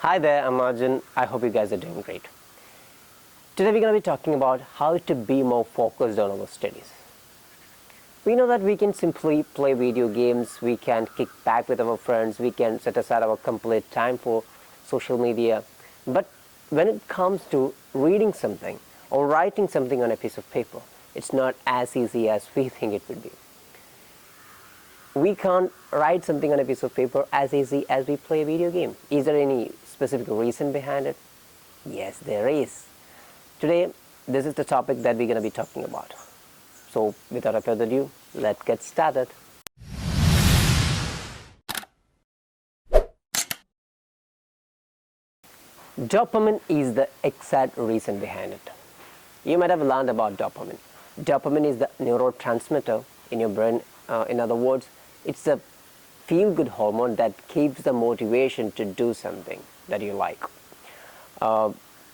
Hi there, I'm Arjun. I hope you guys are doing great. Today we're going to be talking about how to be more focused on our studies. We know that we can simply play video games, we can kick back with our friends, we can set aside our complete time for social media. But when it comes to reading something or writing something on a piece of paper, it's not as easy as we think it would be. We can't write something on a piece of paper as easy as we play a video game. Is there any specific reason behind it? Yes, there is. Today, this is the topic that we're going to be talking about. So, without further ado, let's get started. Dopamine is the exact reason behind it. You might have learned about dopamine. Dopamine is the neurotransmitter in your brain. In other words, it's a feel-good hormone that keeps the motivation to do something that you like.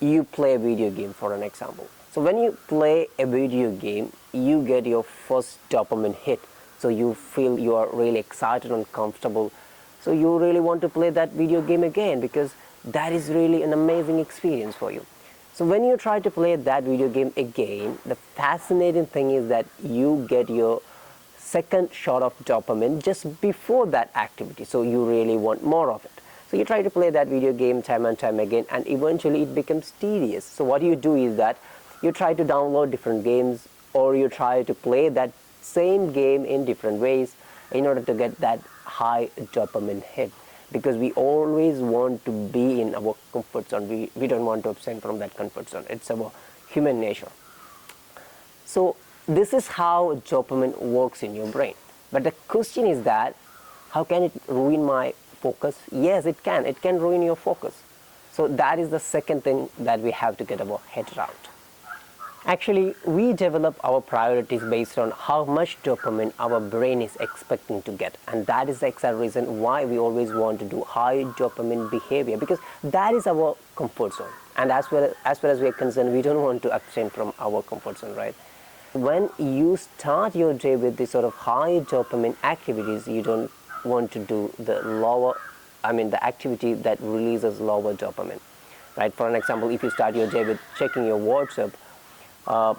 You play a video game, for an example. So when you play a video game, you get your first dopamine hit. So you feel you are really excited and comfortable. So you really want to play that video game again because that is really an amazing experience for you. So when you try to play that video game again, the fascinating thing is that you get your second shot of dopamine just before that activity. So you really want more of it. So you try to play that video game time and time again, and eventually it becomes tedious. So what you do is that you try to download different games, or you try to play that same game in different ways in order to get that high dopamine hit. Because we always want to be in our comfort zone. We don't want to abstain from that comfort zone. It's our human nature. So this is how dopamine works in your brain. But the question is that, how can it ruin my focus? Yes, it can. It can ruin your focus. So that is the second thing that we have to get our head around. Actually, we develop our priorities based on how much dopamine our brain is expecting to get. And that is the exact reason why we always want to do high dopamine behavior, because that is our comfort zone. And as far as we are concerned, we don't want to abstain from our comfort zone, right? When you start your day with this sort of high dopamine activities, you don't want to do the activity that releases lower dopamine, right? For an example, if you start your day with checking your WhatsApp,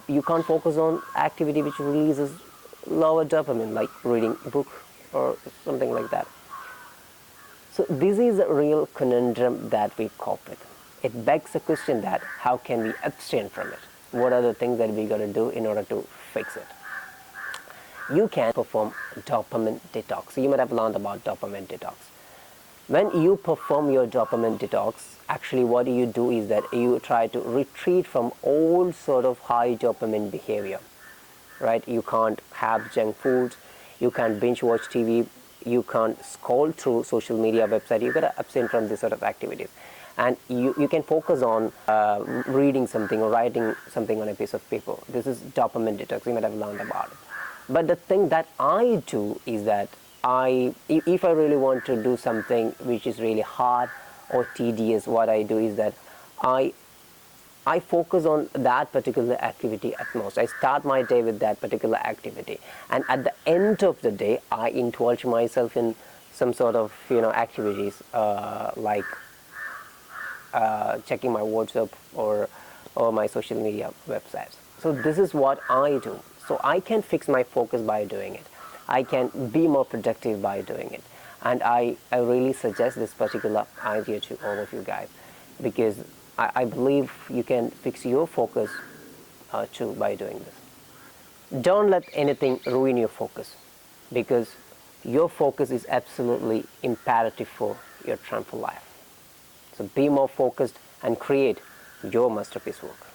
you can't focus on activity which releases lower dopamine, like reading a book or something like that. So this is a real conundrum that we cope with. It begs the question that how can we abstain from it? What are the things that we got to do in order to fix it? You can perform dopamine detox. You might have learned about dopamine detox. When you perform your dopamine detox, actually what you do is that you try to retreat from all sort of high dopamine behavior, right? You can't have junk foods, you can't binge watch TV, you can't scroll through social media website. You got to abstain from this sort of activities. And you can focus on reading something or writing something on a piece of paper. This is dopamine detox. You might have learned about it. But the thing that I do is that if I really want to do something which is really hard or tedious, what I do is that I focus on that particular activity at most. I start my day with that particular activity, and at the end of the day, I indulge myself in some sort of activities like checking my WhatsApp or my social media websites. So this is what I do. So I can fix my focus by doing it. I can be more productive by doing it. And I really suggest this particular idea to all of you guys, because I believe you can fix your focus too by doing this. Don't let anything ruin your focus, because your focus is absolutely imperative for your triumphant life. So be more focused and create your masterpiece work.